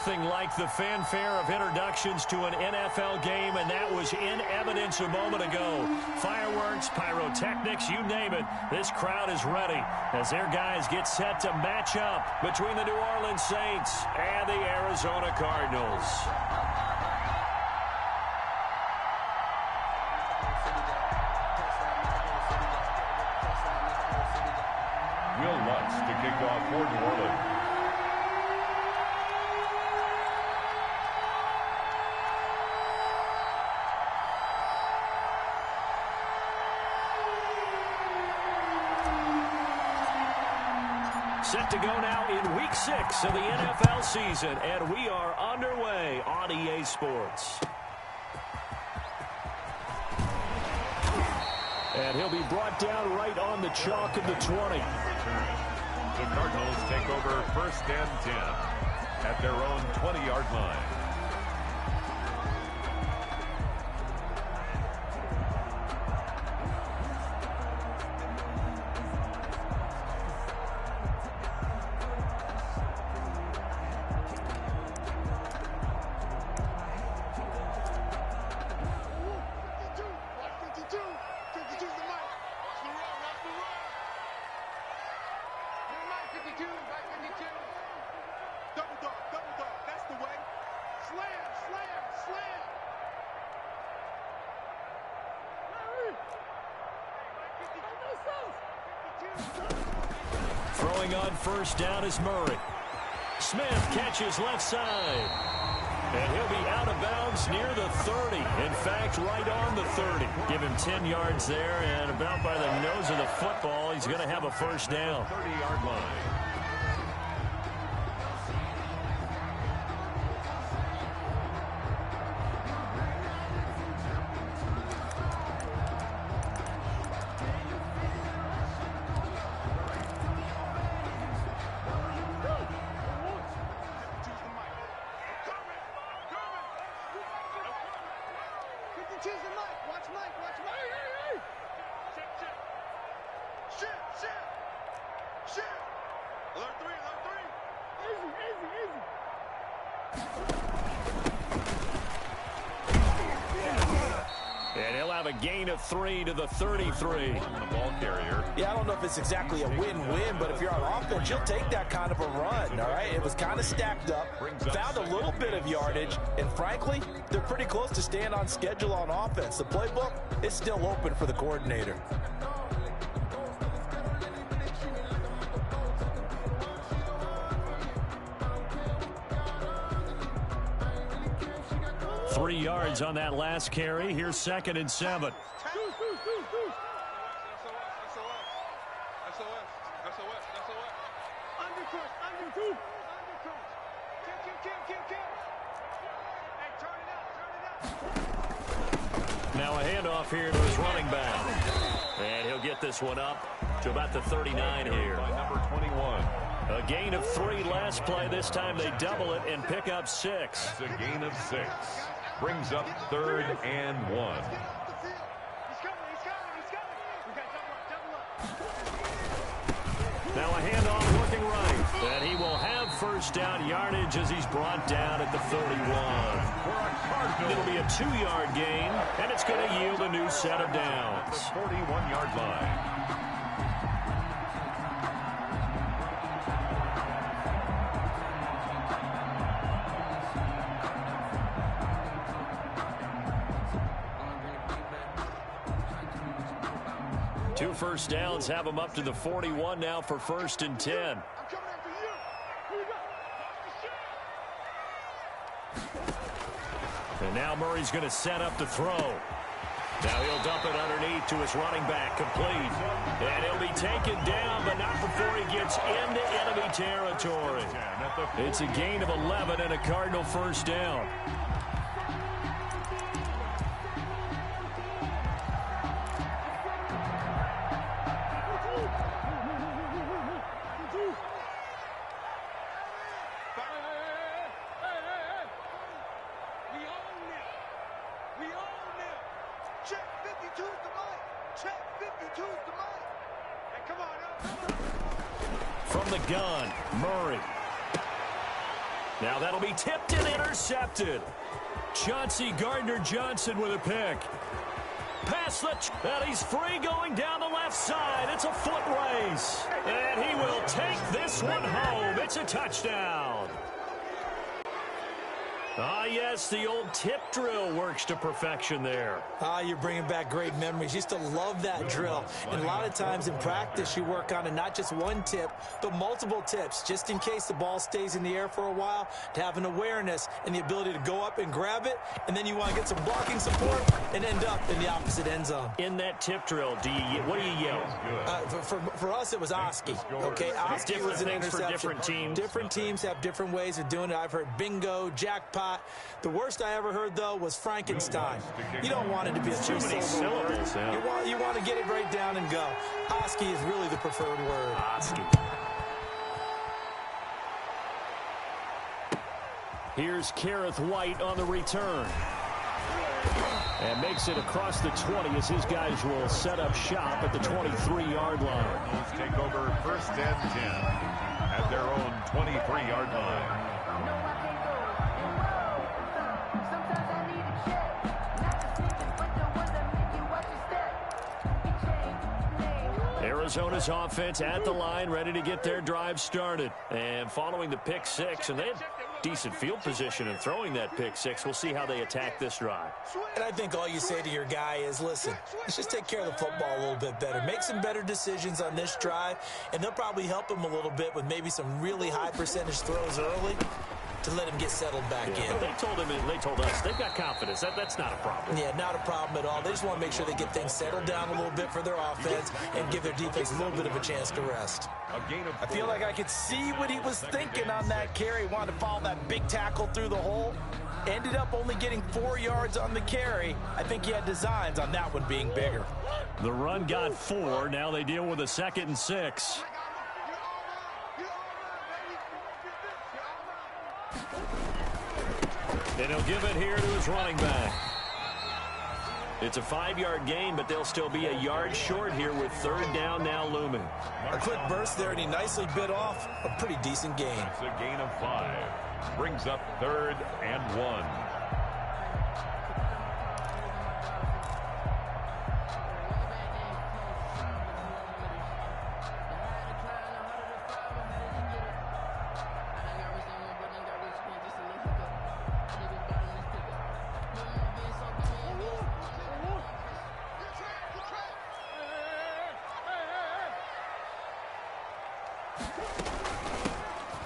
Nothing like the fanfare of introductions to an NFL game, and that was in evidence a moment ago. Fireworks, pyrotechnics, you name it. This crowd is ready as their guys get set to match up between the New Orleans Saints and the Arizona Cardinals. Will Lutz to kick off for New Orleans. Set to go now in Week 6 of the NFL season, and we are underway on EA Sports. And he'll be brought down right on the chalk of the 20. The Cardinals take over 1st and 10 at their own 20-yard line. Throwing on 1st down is Murray. Smith catches left side. And he'll be out of bounds near the 30. In fact, right on the 30. Give him 10 yards there, and about by the nose of the football, he's going to have a 1st down. 30-yard line. And he'll have a gain of 3 to the 33. The ball carrier. Yeah, I don't know if it's exactly a win-win, but if you're on offense, you'll take that kind of a run, all right? It was kind of stacked up, found a little bit of yardage, and frankly, they're pretty close to staying on schedule on offense. The playbook is still open for the coordinator. Three yards on that last carry. Here's 2nd and 7. Now a handoff here to his running back. And he'll get this one up to about the 39 here. By number 21. A gain of 3 last play. This time they double it and pick up 6. It's a gain of 6. Brings up 3rd and 1. Now a handoff looking right. And he will have 1st down yardage as he's brought down at the 31. It'll be a 2-yard gain, and it's going to yield a new set of downs. The 41-yard line. Two 1st downs have him up to the 41 now for 1st and 10. And now Murray's going to set up to throw. Now he'll dump it underneath to his running back, complete. And he'll be taken down, but not before he gets into enemy territory. It's a gain of 11 and a Cardinal 1st down. From the gun, Murray. Now that'll be tipped and intercepted. Chauncey Gardner-Johnson with a pick. Pass and he's free going down the left side. It's a foot race. And he will take this one home. It's a touchdown. Ah, yes, the old tip drill works to perfection there. Ah, you're bringing back great memories. Used to love that drill. And a lot of times in practice, you work on it, not just one tip, but multiple tips, just in case the ball stays in the air for a while, to have an awareness and the ability to go up and grab it, and then you want to get some blocking support and end up in the opposite end zone. In that tip drill, what do you yell? For us, it was Oski. Okay, Oski was an interception. For different teams. Different teams have different ways of doing it. I've heard bingo, jackpot. The worst I ever heard, though, was Frankenstein. You don't want it to be a two-syllable word. Yeah. You want to get it right down and go. Oski is really the preferred word. Oski. Here's Kareth White on the return. And makes it across the 20 as his guys will set up shop at the 23-yard line. Those take over 1st and 10 at their own 23-yard line. Arizona's offense at the line, ready to get their drive started. And following the pick six, and they had decent field position in throwing that pick six. We'll see how they attack this drive. And I think all you say to your guy is, listen, let's just take care of the football a little bit better. Make some better decisions on this drive, and they'll probably help him a little bit with maybe some really high percentage throws early to let him get settled back in. They told us they've got confidence. That's not a problem. Yeah, not a problem at all. They just want to make sure they get things settled down a little bit for their offense and give their defense a little bit of a chance to rest. I feel like I could see what he was thinking on that carry. Wanted to follow that big tackle through the hole. Ended up only getting 4 yards on the carry. I think he had designs on that one being bigger. The run got 4. Now they deal with a 2nd and 6. And he'll give it here to his running back. It's a 5-yard gain, but they'll still be a yard short here with 3rd down now looming. A quick burst there, and he nicely bit off a pretty decent gain. It's a gain of 5. Brings up 3rd and 1.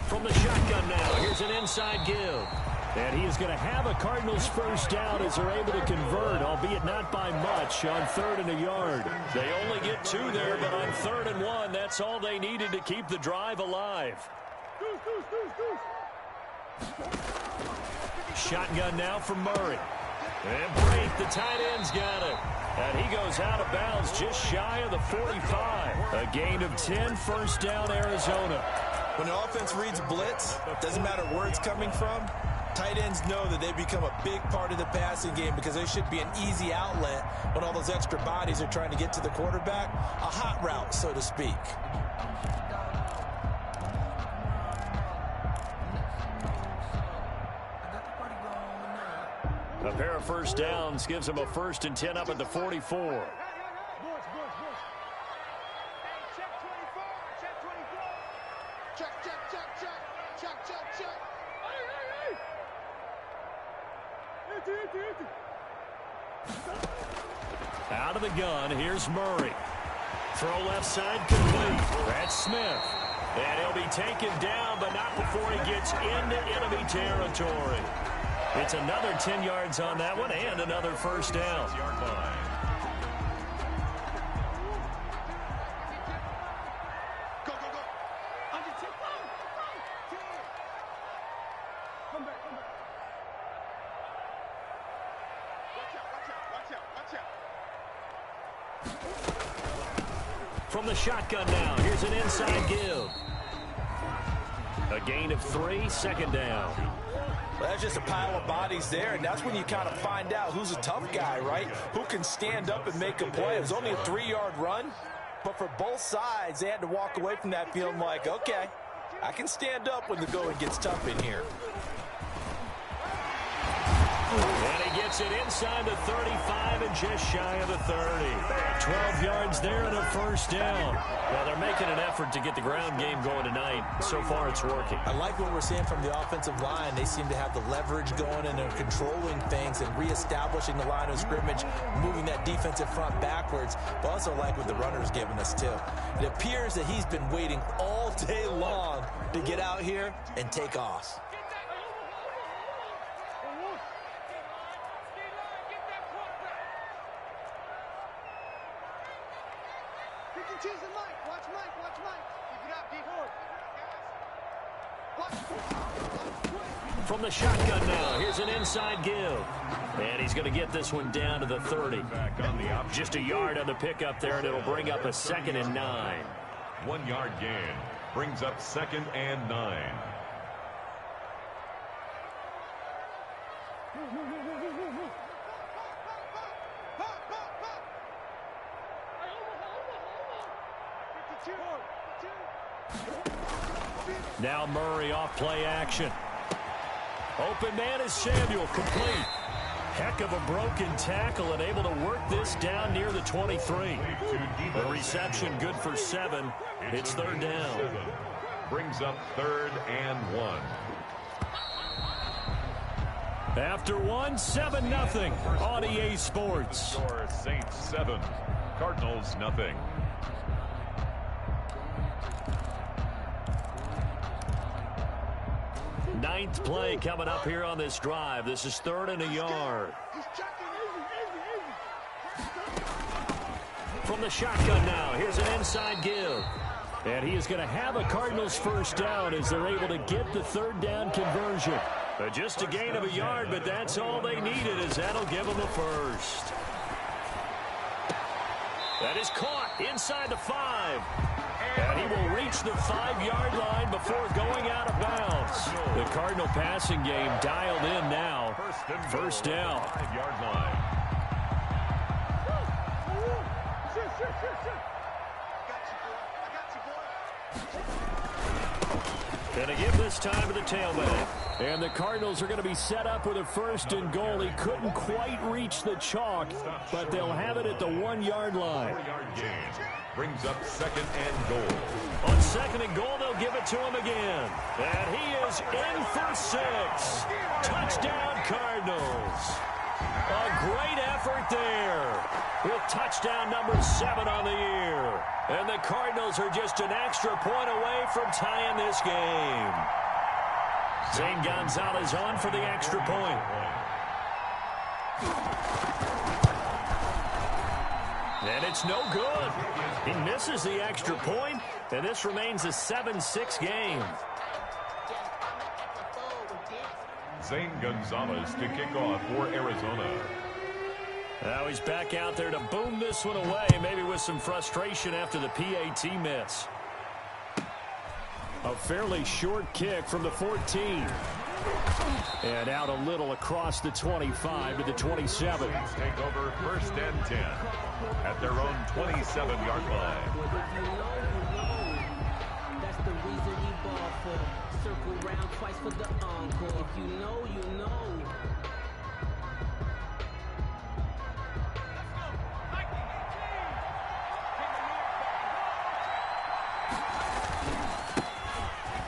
From the shotgun now, here's an inside give. And he is going to have a Cardinals 1st down as they're able to convert, albeit not by much, on 3rd and a yard. They only get 2 there, but on 3rd and 1, that's all they needed to keep the drive alive. Shotgun now from Murray. And Brate, the tight end's got it. And he goes out of bounds just shy of the 45. A gain of 10, 1st down Arizona. When the offense reads blitz, doesn't matter where it's coming from, tight ends know that they become a big part of the passing game because they should be an easy outlet when all those extra bodies are trying to get to the quarterback. A hot route, so to speak. A pair of 1st downs gives them a 1st and 10 up at the 44. Out of the gun, here's Murray. Throw left side complete. That's Smith. And he'll be taken down, but not before he gets into enemy territory. It's another 10 yards on that one and another 1st down. From the shotgun now, here's an inside give. A gain of 3, 2nd down. Well, that's just a pile of bodies there, and that's when you kind of find out who's a tough guy, right? Who can stand up and make a play. It was only a 3-yard run, but for both sides, they had to walk away from that feeling like, okay, I can stand up when the going gets tough in here. And he gets it inside the 35 and just shy of the 30. 12 yards there and a first down. Well, they're making an effort to get the ground game going tonight. So far, it's working. I like what we're seeing from the offensive line. They seem to have the leverage going and they're controlling things and reestablishing the line of scrimmage, moving that defensive front backwards. But also like what the runner's giving us, too. It appears that he's been waiting all day long to get out here and take off. From the shotgun now, here's an inside give. And he's going to get this one down to the 30. Just a yard on the pickup there, and it'll bring up a 2nd and 9. 1 yard gain brings up 2nd and 9. Now Murray off play action. Open man is Samuel, complete. Heck of a broken tackle and able to work this down near the 23. The reception good for 7. It's 3rd down. Brings up 3rd and 1. After 1, 7-0 on EA Sports. Score Saints 7, Cardinals 0. Ninth play coming up here on this drive. This is 3rd and a yard. From the shotgun now, here's an inside give. And he is going to have a Cardinals first down as they're able to get the 3rd down conversion. Just a gain of a yard, but that's all they needed, as that'll give them a first. That is caught inside the 5. And he will reach the 5-yard line before going out of bounds. The Cardinal passing game dialed in now. First down. 5-yard line. Going to give this time to the tailback. And the Cardinals are going to be set up with a 1st and goal. He couldn't quite reach the chalk, but they'll have it at the 1-yard line. 4-yard gain brings up 2nd and goal. On 2nd and goal, they'll give it to him again. And he is in for 6. Touchdown, Cardinals. A great effort there with touchdown number 7 on the year. And the Cardinals are just an extra point away from tying this game. Zane Gonzalez on for the extra point. And it's no good. He misses the extra point, and this remains a 7-6 game. Zane Gonzalez to kick off for Arizona. Now he's back out there to boom this one away, maybe with some frustration after the PAT miss. A fairly short kick from the 14. And out a little across the 25 to the 27. Take over 1st and 10 at their own 27-yard line. That's the reason you ball for. Circle round twice for the encore. If you know, you know.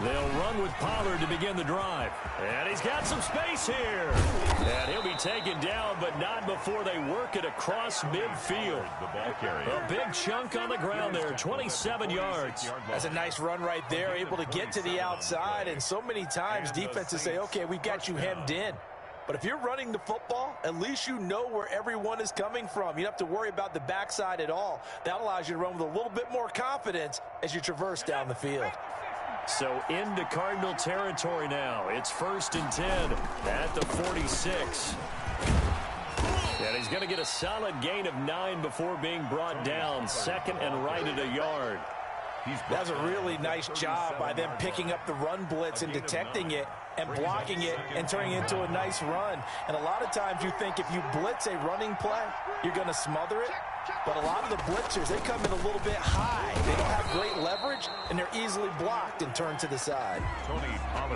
They'll run with Pollard to begin the drive. And he's got some space here. And he'll be taken down, but not before they work it across midfield. The ball carrier. A big chunk on the ground there, 27 yards. That's a nice run right there, able to get to the outside. And so many times defenses say, okay, we've got you hemmed in. But if you're running the football, at least you know where everyone is coming from. You don't have to worry about the backside at all. That allows you to run with a little bit more confidence as you traverse down the field. So into Cardinal territory now. It's 1st and 10 at the 46. And he's going to get a solid gain of 9 before being brought down. 2nd and right at a yard. That was a really nice job by them picking up the run blitz and detecting it. and blocking it and turning it into a nice run. And a lot of times you think if you blitz a running play, you're going to smother it. But a lot of the blitzers, they come in a little bit high. They don't have great leverage, and they're easily blocked and turned to the side.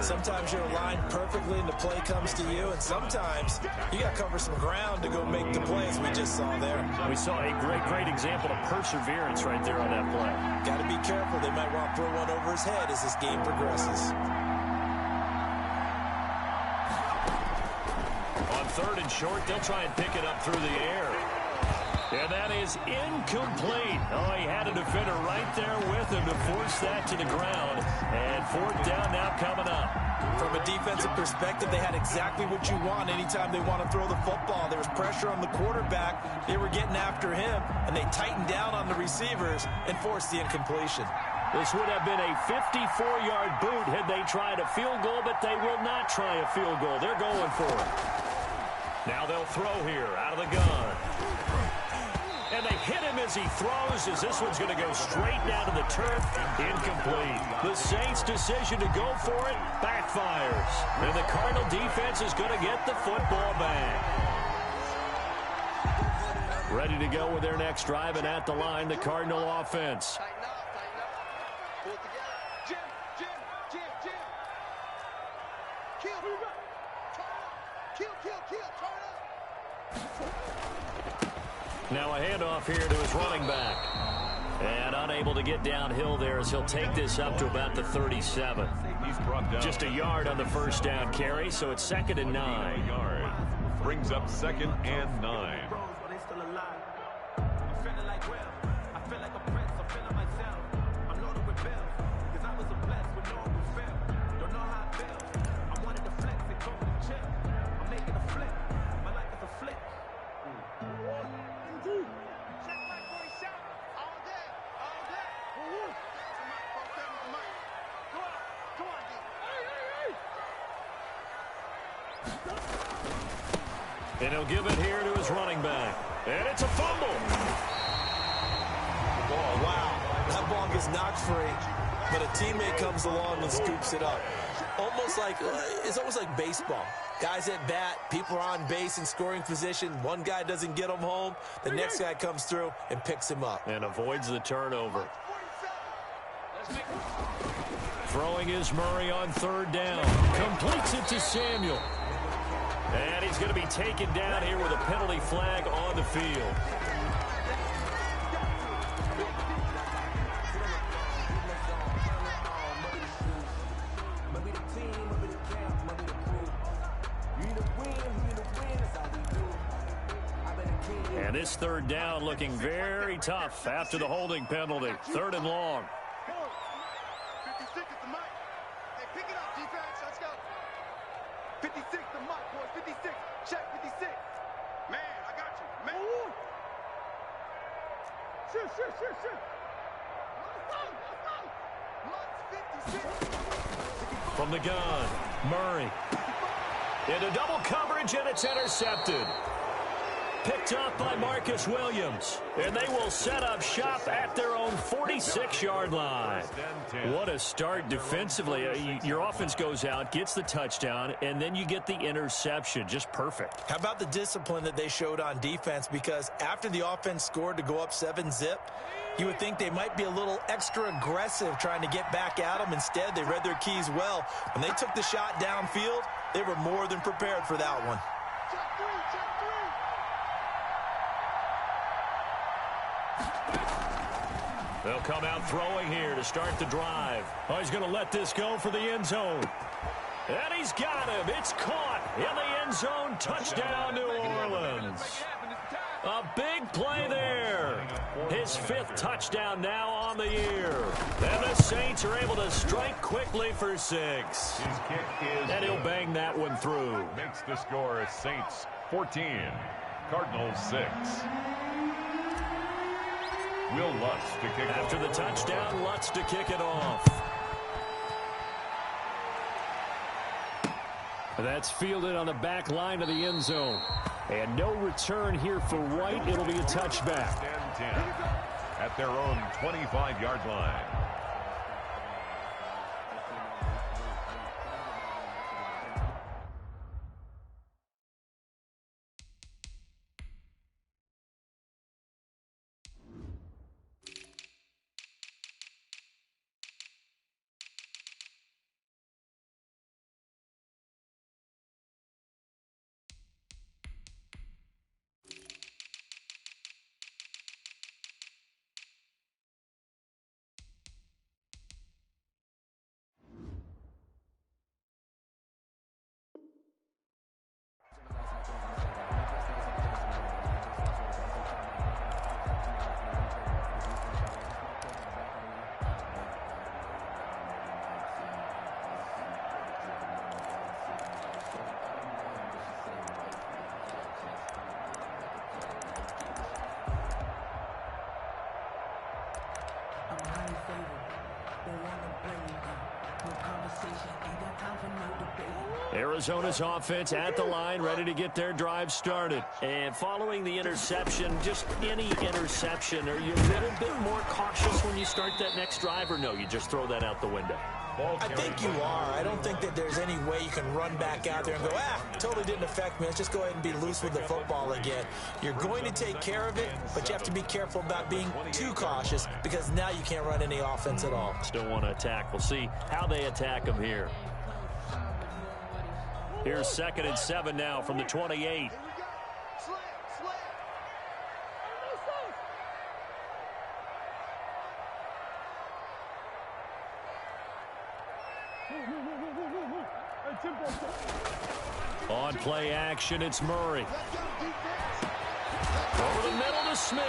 Sometimes you're aligned perfectly and the play comes to you, and sometimes you got to cover some ground to go make the play, as we just saw there. We saw a great example of perseverance right there on that play. Got to be careful. They might want to throw one over his head as this game progresses. On 3rd and short, they'll try and pick it up through the air. And that is incomplete. Oh, he had a defender right there with him to force that to the ground. And 4th down now coming up. From a defensive perspective, they had exactly what you want anytime they want to throw the football. There was pressure on the quarterback. They were getting after him, and they tightened down on the receivers and forced the incompletion. This would have been a 54-yard boot had they tried a field goal, but they will not try a field goal. They're going for it. Now they'll throw here out of the gun. And they hit him as he throws, as this one's going to go straight down to the turf. Incomplete. The Saints' decision to go for it backfires. And the Cardinal defense is going to get the football back. Ready to go with their next drive, and at the line, the Cardinal offense. Now a handoff here to his running back. And unable to get downhill there as he'll take this up to about the 37. Just a yard on the first down carry, so it's 2nd and 9. Brings up 2nd and 9. And he'll give it here to his running back. And it's a fumble. Wow, that ball gets knocked free, but a teammate comes along and scoops it up. It's almost like baseball. Guys at bat, people are on base in scoring position. One guy doesn't get him home. The next guy comes through and picks him up. And avoids the turnover. Throwing is Murray on 3rd down. Completes it to Samuel. And he's going to be taken down here with a penalty flag on the field. And this 3rd down looking very tough after the holding penalty. 3rd and long. 56 is the mic. Hey, pick it up, defense. Let's go. 56 the mic, boys. 56. Check 56. Man, I got you. Man. Shoot. Let's go. 56. From the gun, Murray. Into double coverage, and it's intercepted. Picked up by Marcus Williams. And they will set up shop at their own 46-yard line. What a start defensively. Your offense goes out, gets the touchdown, and then you get the interception. Just perfect. How about the discipline that they showed on defense? Because after the offense scored to go up 7-zip, you would think they might be a little extra aggressive trying to get back at them. Instead, they read their keys well. When they took the shot downfield, they were more than prepared for that one. They'll come out throwing here to start the drive. Oh, he's going to let this go for the end zone. And he's got him. It's caught in the end zone. Touchdown, New Orleans. A big play there. His 5th touchdown now on the year. And the Saints are able to strike quickly for 6. His kick is and he'll bang that one through. Makes the score Saints 14, Cardinals 6. Will Lutz to kick it off. After the touchdown, Lutz to kick it off. That's fielded on the back line of the end zone. And no return here for White. It'll be a touchback. 10 at their own 25-yard line. Arizona's offense at the line, ready to get their drive started. And following the interception, just any interception, are you a little bit more cautious when you start that next drive, or no, you just throw that out the window? I think you are. I don't think that there's any way you can run back out there and go, totally didn't affect me. Let's just go ahead and be loose with the football again. You're going to take care of it, but you have to be careful about being too cautious because now you can't run any offense at all. Still want to attack. We'll see how they attack them here. Here's 2nd and 7 now from the 28. On play action, it's Murray. Over the middle to Smith.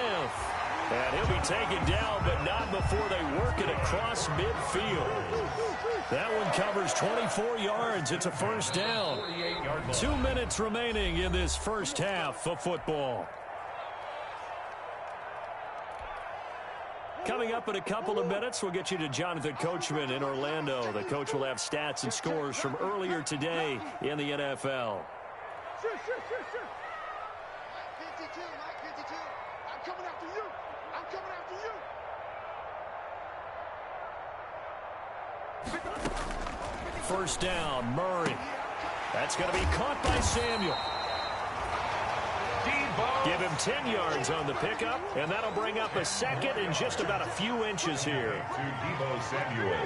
And he'll be taken down, but not before they work it across midfield. That one covers 24 yards. It's a first down. 2 minutes remaining in this first half of football. Coming up in a couple of minutes, we'll get you to Jonathan Coachman in Orlando. The coach will have stats and scores from earlier today in the NFL. Sure. Mike 52, Mike 52. I'm coming after you. I'm coming after you. First down, Murray. That's going to be caught by Samuel. Give him 10 yards on the pickup, and that'll bring up a second and just about a few inches here. To Deebo Samuel.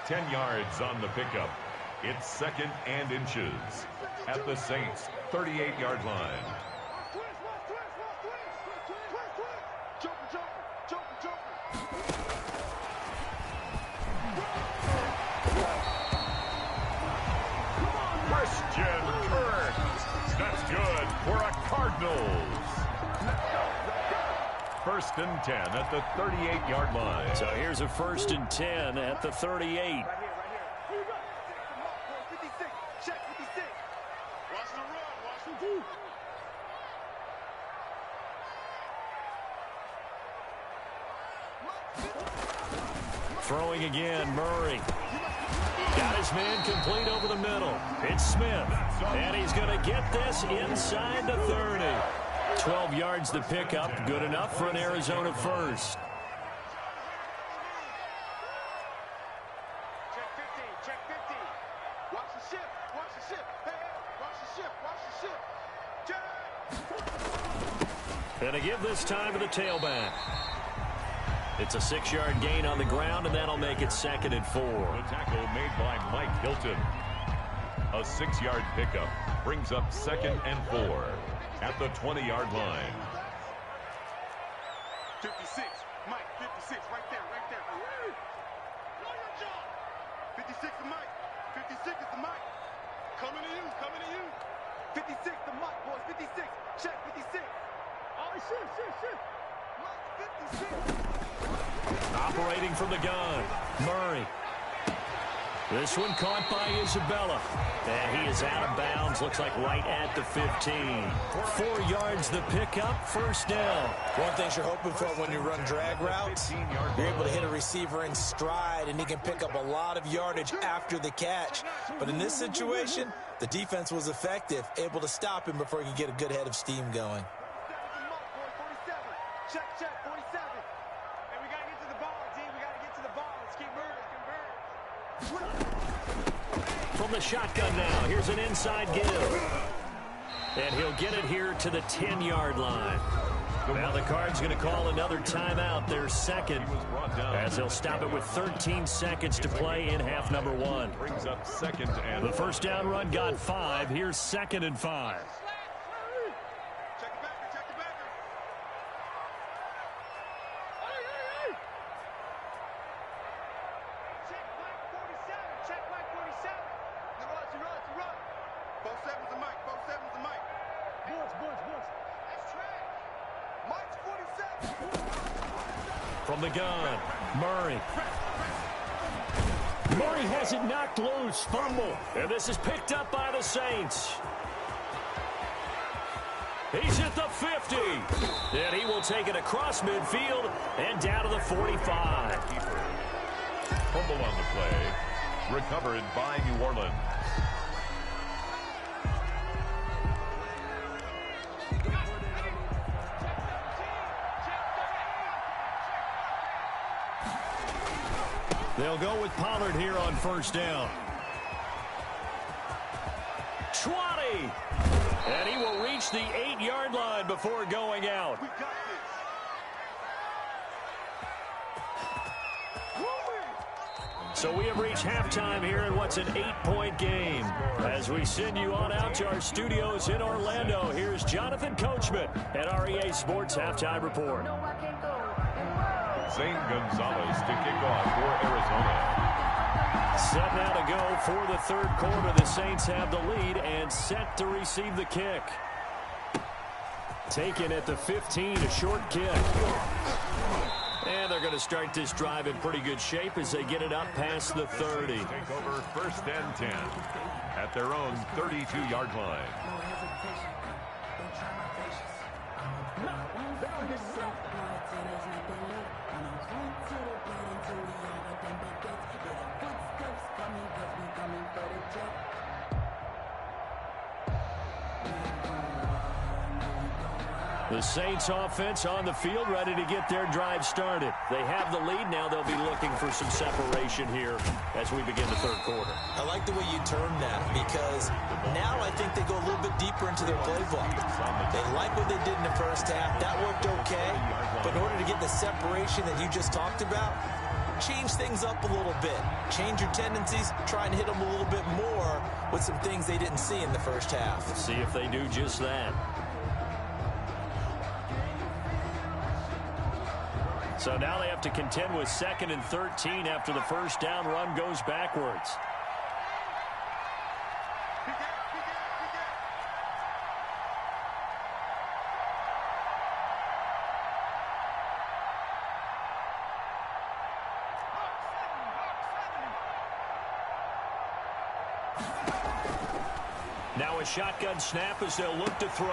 10 yards on the pickup. It's 2nd and inches at the Saints' 38-yard line. Christian Kirk. That's good for a Cardinals. 1st and 10 at the 38-yard line. So here's a 1st and 10 at the 38. Right here. Here you go. 56. Check 56. Watch the run. Watch the do. Throwing again, Murray. Got his man complete over the middle. It's Smith. And he's going to get this inside the 30. 12 yards the pickup. Good enough for an Arizona first. Check 15. Check 15. Watch the ship. Watch the ship. Hey, watch the ship. Watch the ship. Check. And to give this time to the tailback. It's a 6-yard gain on the ground, and that'll make it 2nd and 4. The tackle made by Mike Hilton. A 6-yard pickup brings up 2nd and 4 at the 20-yard line. 56. Mike, 56. Right there. Know your job. 56 to Mike. 56 is the Mike. Coming to you. 56 to Mike, boys. 56. Check 56. Oh, shit. Mike, 56. Operating from the gun, Murray. This one caught by Isabella. And he is out of bounds, looks like right at the 15. 4 yards the pickup, first down. One thing you're hoping for when you run drag routes, you're able to hit a receiver in stride, and he can pick up a lot of yardage after the catch. But in this situation, the defense was effective, able to stop him before he could get a good head of steam going. Check, 47. And we got to get to the ball, D. We got to get to the ball. Let's keep moving. From the shotgun now, here's an inside give. And he'll get it here to the 10-yard line. Now the Cards going to call another timeout, their second, as they'll stop it with 13 seconds to play in half number 1. Brings up 2nd and The first down run got 5. Here's 2nd and 5. From the gun, Murray. Murray has it knocked loose, fumble. And this is picked up by the Saints. He's at the 50. And he will take it across midfield and down to the 45. Fumble on the play. Recovered by New Orleans. They'll go with Pollard here on first down. 20. And he will reach the 8-yard line before going out. We got this. So we have reached halftime here in what's an 8-point game. As we send you on out to our studios in Orlando, here's Jonathan Coachman at our EA Sports Halftime Report. Zane Gonzalez to kick off for Arizona. Set now to go for the third quarter. The Saints have the lead and set to receive the kick. Taken at the 15, a short kick. And they're going to start this drive in pretty good shape as they get it up past the 30. Take over first and 10 at their own 32-yard line. The Saints offense on the field, ready to get their drive started. They have the lead. Now they'll be looking for some separation here as we begin the third quarter. I like the way you termed that, because now I think they go a little bit deeper into their playbook. They like what they did in the first half. That worked okay. But in order to get the separation that you just talked about, change things up a little bit. Change your tendencies. Try and hit them a little bit more with some things they didn't see in the first half. Let's see if they do just that. So now they have to contend with 2nd and 13 after the first down run goes backwards. Now a shotgun snap as they'll look to throw.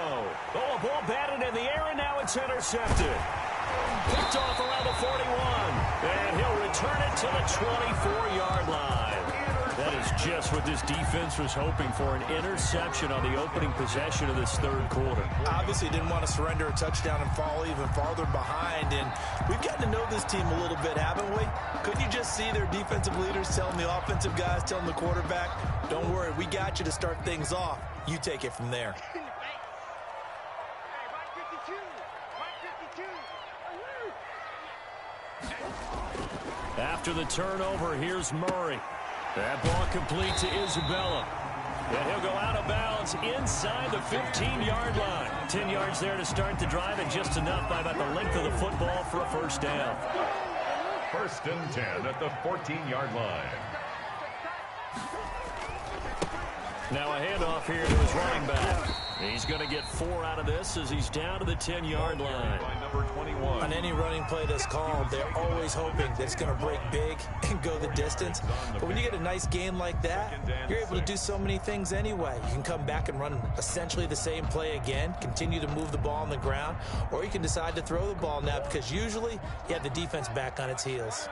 Oh, a ball batted in the air, and now it's intercepted. Picked off around the 41, and he'll return it to the 24-yard line. That is just what this defense was hoping for, an interception on the opening possession of this third quarter. Obviously didn't want to surrender a touchdown and fall even farther behind, and we've gotten to know this team a little bit, haven't we? Couldn't you just see their defensive leaders telling the offensive guys, telling the quarterback, don't worry, we got you to start things off. You take it from there. After the turnover, here's Murray. That ball complete to Isabella. And he'll go out of bounds inside the 15-yard line. 10 yards there to start the drive, and just enough by about the length of the football for a first down. First and 10 at the 14-yard line. Now a handoff here to his running back. He's going to get 4 out of this as he's down to the 10-yard line. By number 21. On any running play that's called, they're always hoping that it's going to break big and go the distance. But when you get a nice game like that, you're able to do so many things anyway. You can come back and run essentially the same play again, continue to move the ball on the ground, or you can decide to throw the ball now because usually you have the defense back on its heels.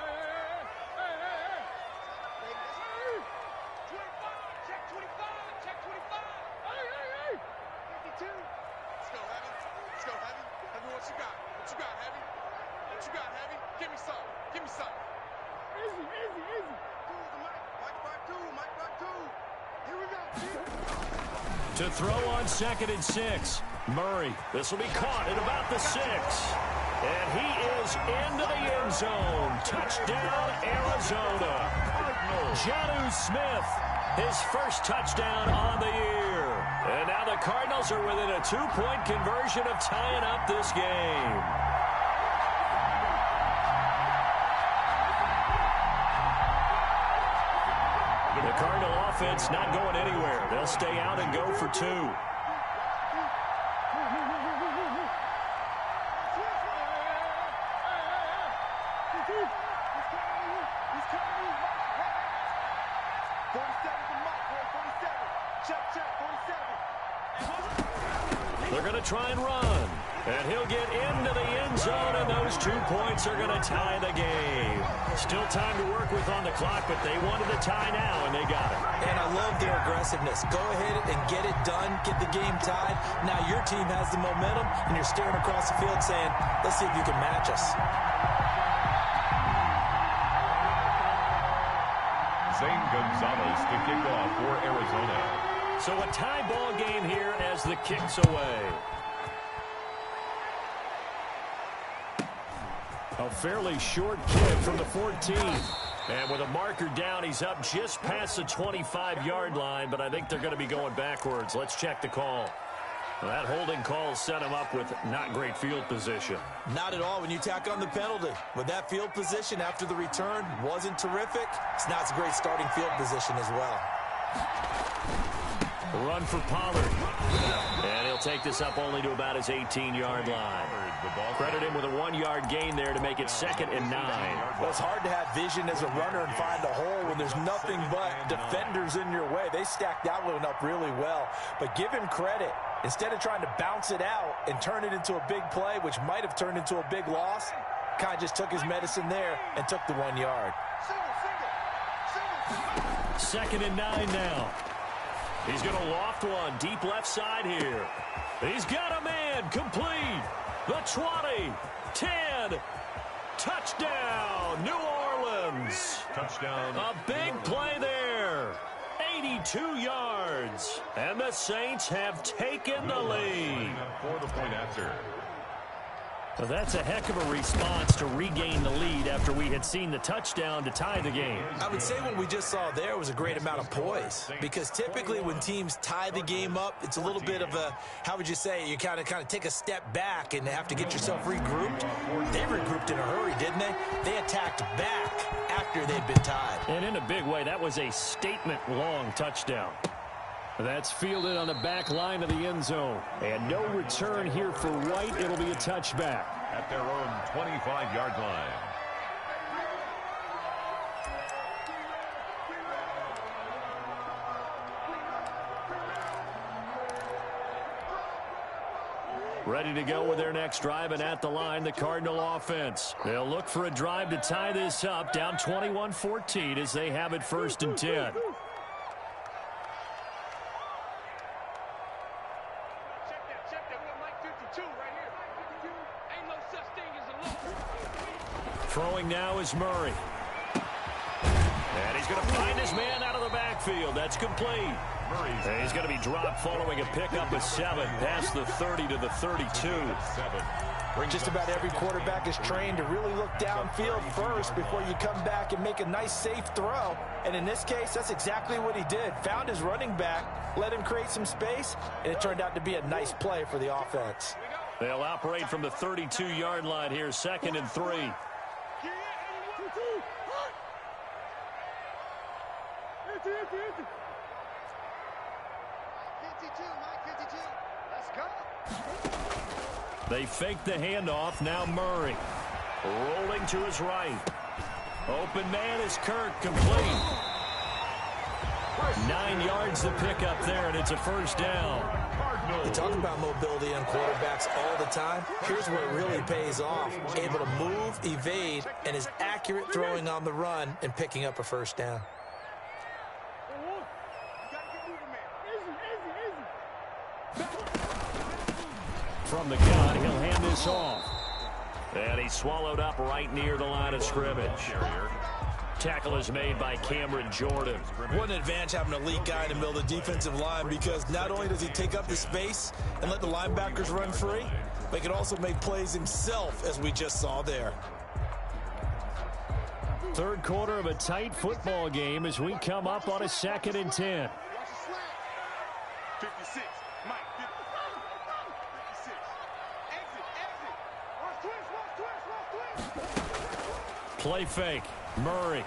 To throw on 2nd and 6. Murray. This will be caught at about the 6. And he is into the end zone. Touchdown, Arizona. Jonnu Smith, his first touchdown on the year. And now the Cardinals are within a 2-point conversion of tying up this game. The Cardinal offense not going anywhere. They'll stay out and go for 2. They're going to try and run. And he'll get into the end zone, and those 2 points are going to tie the game. Still time to work with on the clock, but they wanted the tie now, and they got it. And I love their aggressiveness. Go ahead and get it done, get the game tied. Now your team has the momentum, and you're staring across the field saying, let's see if you can match us. Zane Gonzalez to kick off for Arizona. So a tie ball game here as the kick's away. A fairly short kick from the 14. And with a marker down, he's up just past the 25-yard line, but I think they're going to be going backwards. Let's check the call. Well, that holding call set him up with not great field position. Not at all when you tack on the penalty. With that field position after the return wasn't terrific. It's not a great starting field position as well. Run for Pollard. And he'll take this up only to about his 18-yard line. Credit him with a 1-yard gain there to make it 2nd and 9. Well, it's hard to have vision as a runner and find a hole when there's nothing but defenders in your way. They stacked that one up really well. But give him credit. Instead of trying to bounce it out and turn it into a big play, which might have turned into a big loss, kind of just took his medicine there and took the 1 yard. 2nd and 9 now. He's going to loft one deep left side here. He's got a man complete. The 20, 10, touchdown, New Orleans. Touchdown. A big play there. 82 yards. And the Saints have taken the lead. For the point after. Well, that's a heck of a response to regain the lead after we had seen the touchdown to tie the game. I would say what we just saw there was a great amount of poise, because typically when teams tie the game up, it's a little bit of a, how would you say, you kind of take a step back and have to get yourself regrouped. They regrouped in a hurry, didn't they? They attacked back after they'd been tied. And in a big way, that was a statement-long touchdown. That's fielded on the back line of the end zone. And no return here for White. It'll be a touchback. At their own 25-yard line. Ready to go with their next drive, and at the line, the Cardinal offense. They'll look for a drive to tie this up, down 21-14 as they have it 1st and 10. Throwing now is Murray. And he's going to find his man out of the backfield. That's complete. And he's going to be dropped following a pickup of 7 past the 30 to the 32. Just about every quarterback is trained to really look downfield first before you come back and make a nice, safe throw. And in this case, that's exactly what he did. Found his running back, let him create some space, and it turned out to be a nice play for the offense. They'll operate from the 32-yard line here, 2nd and 3. They fake the handoff. Now Murray. Rolling to his right. Open man is Kirk, complete. 9 yards to pick up there, and it's a 1st down. You talk about mobility on quarterbacks all the time. Here's where it really pays off. Able to move, evade, and is accurate throwing on the run and picking up a 1st down. From the gun, he'll hand this off. And he's swallowed up right near the line of scrimmage. Tackle is made by Cameron Jordan. What an advantage having an elite guy in the middle of the defensive line, because not only does he take up the space and let the linebackers run free, but he can also make plays himself, as we just saw there. 3rd quarter of a tight football game as we come up on a 2nd and 10. 56. Mike, 56. Exit. Play fake. Murray.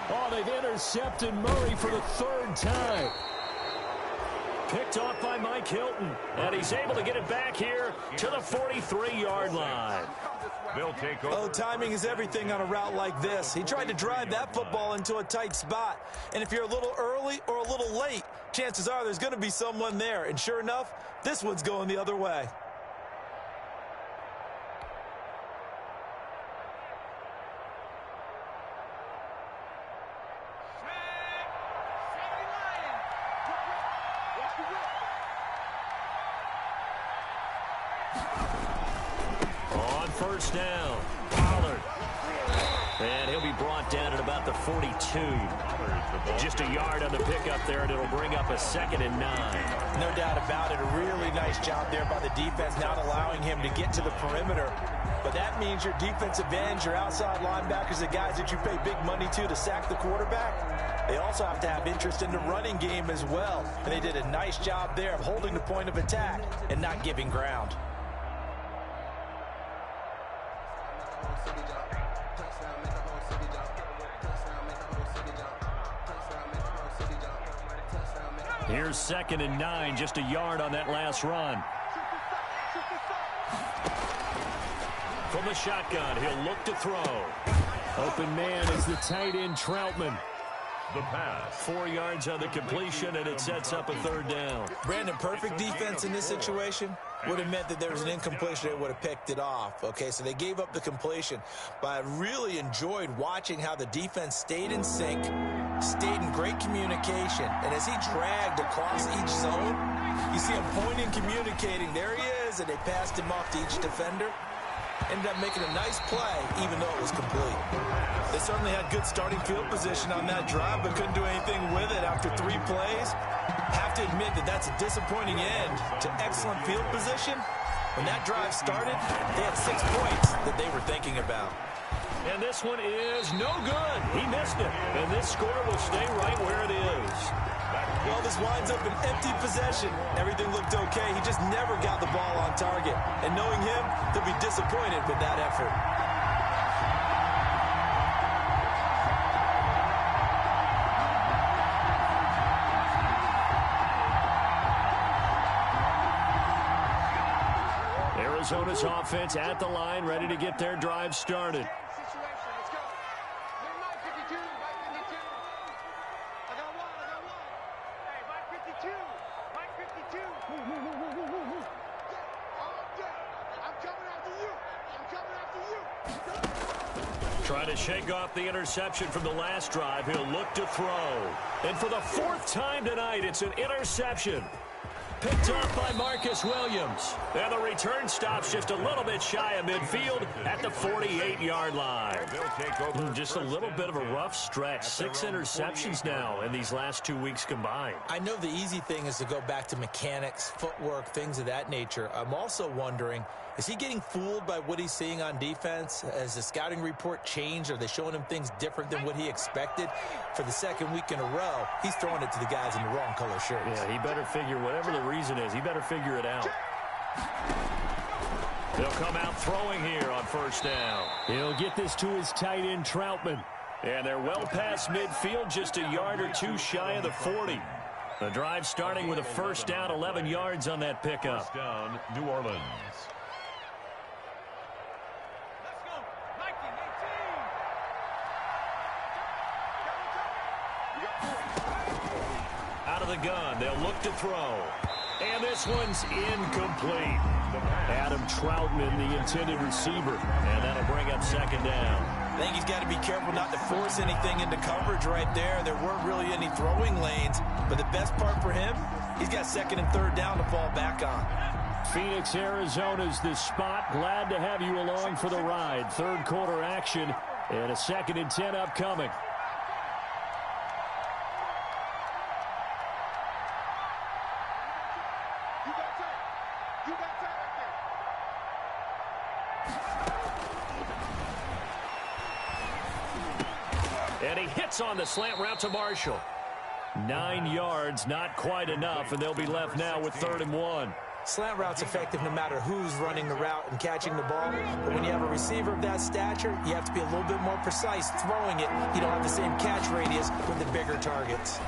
Oh, they've intercepted Murray for the 3rd time. Picked off by Mike Hilton. And he's able to get it back here to the 43-yard line. They'll take over. Oh, timing is everything on a route like this. He tried to drive that football into a tight spot. And if you're a little early or a little late, chances are there's going to be someone there. And sure enough, this one's going the other way. On 1st down, Pollard. And he'll be brought down at about the 42 2. Just a yard on the pickup there, and it'll bring up a 2nd and 9. No doubt about it. A really nice job there by the defense, not allowing him to get to the perimeter. But that means your defensive ends, your outside linebackers, the guys that you pay big money to sack the quarterback, they also have to have interest in the running game as well. And they did a nice job there of holding the point of attack and not giving ground. Here's 2nd and 9, just a yard on that last run. From the shotgun, he'll look to throw. Open man is the tight end, Troutman. The pass. 4 yards on the completion, and it sets up a 3rd down. Brandon, perfect defense in this situation would have meant that there was an incompletion. They would have picked it off. Okay, so they gave up the completion. But I really enjoyed watching how the defense stayed in sync, stayed in great communication. And as he dragged across each zone, you see him pointing, communicating. There he is, and they passed him off to each defender. Ended up making a nice play, even though it was complete. They certainly had good starting field position on that drive, but couldn't do anything with it after 3 plays. Have to admit that that's a disappointing end to excellent field position. When that drive started, they had 6 points that they were thinking about. And this one is no good. He missed it. And this score will stay right where it is. Well, this winds up an empty possession. Everything looked okay. He just never got the ball on target. And knowing him, they'll be disappointed with that effort. Arizona's offense at the line, ready to get their drive started. Trying to shake off the interception from the last drive. He'll look to throw. And for the 4th time tonight, it's an interception. Picked up by Marcus Williams. And the return stops just a little bit shy of midfield at the 48-yard line. Just a little bit of a rough stretch. 6 interceptions now in these last 2 weeks combined. I know the easy thing is to go back to mechanics, footwork, things of that nature. I'm also wondering, is he getting fooled by what he's seeing on defense? Has the scouting report changed? Are they showing him things different than what he expected? For the 2nd week in a row, he's throwing it to the guys in the wrong color shirts. Yeah, he better figure whatever the reason is. He better figure it out. They'll come out throwing here on 1st down. He'll get this to his tight end, Troutman. And they're well past midfield, just a yard or 2 shy of the 40. The drive starting with a 1st down, 11 yards on that pickup. 1st down, New Orleans. Out of the gun, they'll look to throw. And this one's incomplete. Adam Troutman, the intended receiver. And that'll bring up 2nd down. I think he's got to be careful not to force anything into coverage right there. There weren't really any throwing lanes. But the best part for him, he's got 2nd and 3rd down to fall back on. Phoenix, Arizona's the spot. Glad to have you along for the ride. 3rd quarter action and a 2nd and 10 upcoming. And he hits on the slant route to Marshall. 9 yards, not quite enough, and they'll be left now with 3rd and 1. Slant route's effective no matter who's running the route and catching the ball. But when you have a receiver of that stature, you have to be a little bit more precise throwing it. You don't have the same catch radius with the bigger targets.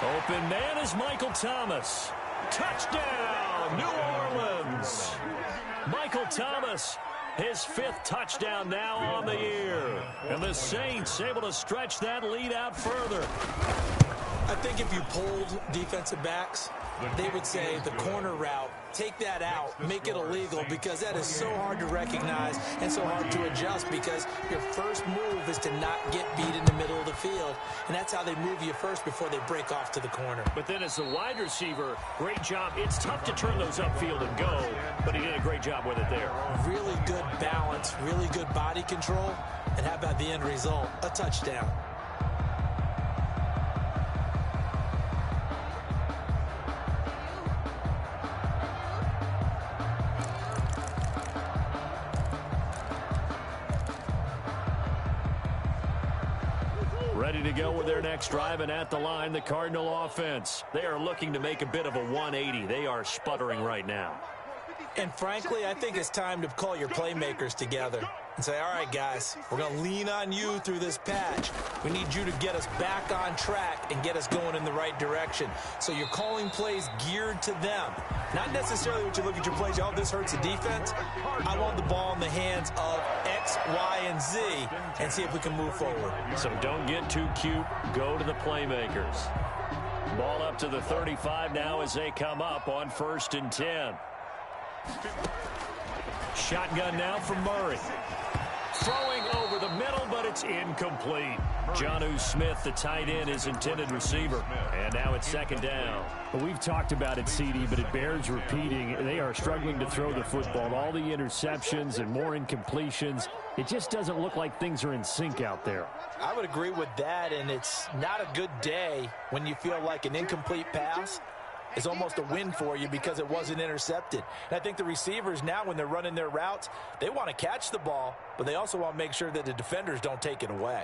Open man is Michael Thomas. Touchdown, New Orleans. Michael Thomas, his 5th touchdown now on the year. And the Saints able to stretch that lead out further. I think if you polled defensive backs, they would say the corner route, take that out, make it illegal, because that is so hard to recognize and so hard to adjust, because your first move is to not get beat in the middle of the field, and that's how they move you first before they break off to the corner. But then as the wide receiver, great job. It's tough to turn those upfield and go, but he did a great job with it there. Really good balance, really good body control, and how about the end result? A touchdown. Ready to go with their next drive, and at the line, the Cardinal offense. They are looking to make a bit of a 180. They are sputtering right now. And frankly, I think it's time to call your playmakers together and say, all right, guys, we're going to lean on you through this patch. We need you to get us back on track and get us going in the right direction. So you're calling plays geared to them. Not necessarily what you look at your plays, oh, this hurts the defense. I want the ball in the hands of X, Y, and Z and see if we can move forward. So don't get too cute. Go to the playmakers. Ball up to the 35 now as they come up on 1st and 10. Shotgun now from Murray. Throwing over the middle, but it's incomplete. Jonnu Smith, the tight end, is intended receiver. And now it's 2nd down. Well, we've talked about it, CD, but it bears repeating. They are struggling to throw the football. All the interceptions and more incompletions. It just doesn't look like things are in sync out there. I would agree with that, and it's not a good day when you feel like an incomplete pass is almost a win for you because it wasn't intercepted. And I think the receivers now, when they're running their routes, they want to catch the ball, but they also want to make sure that the defenders don't take it away.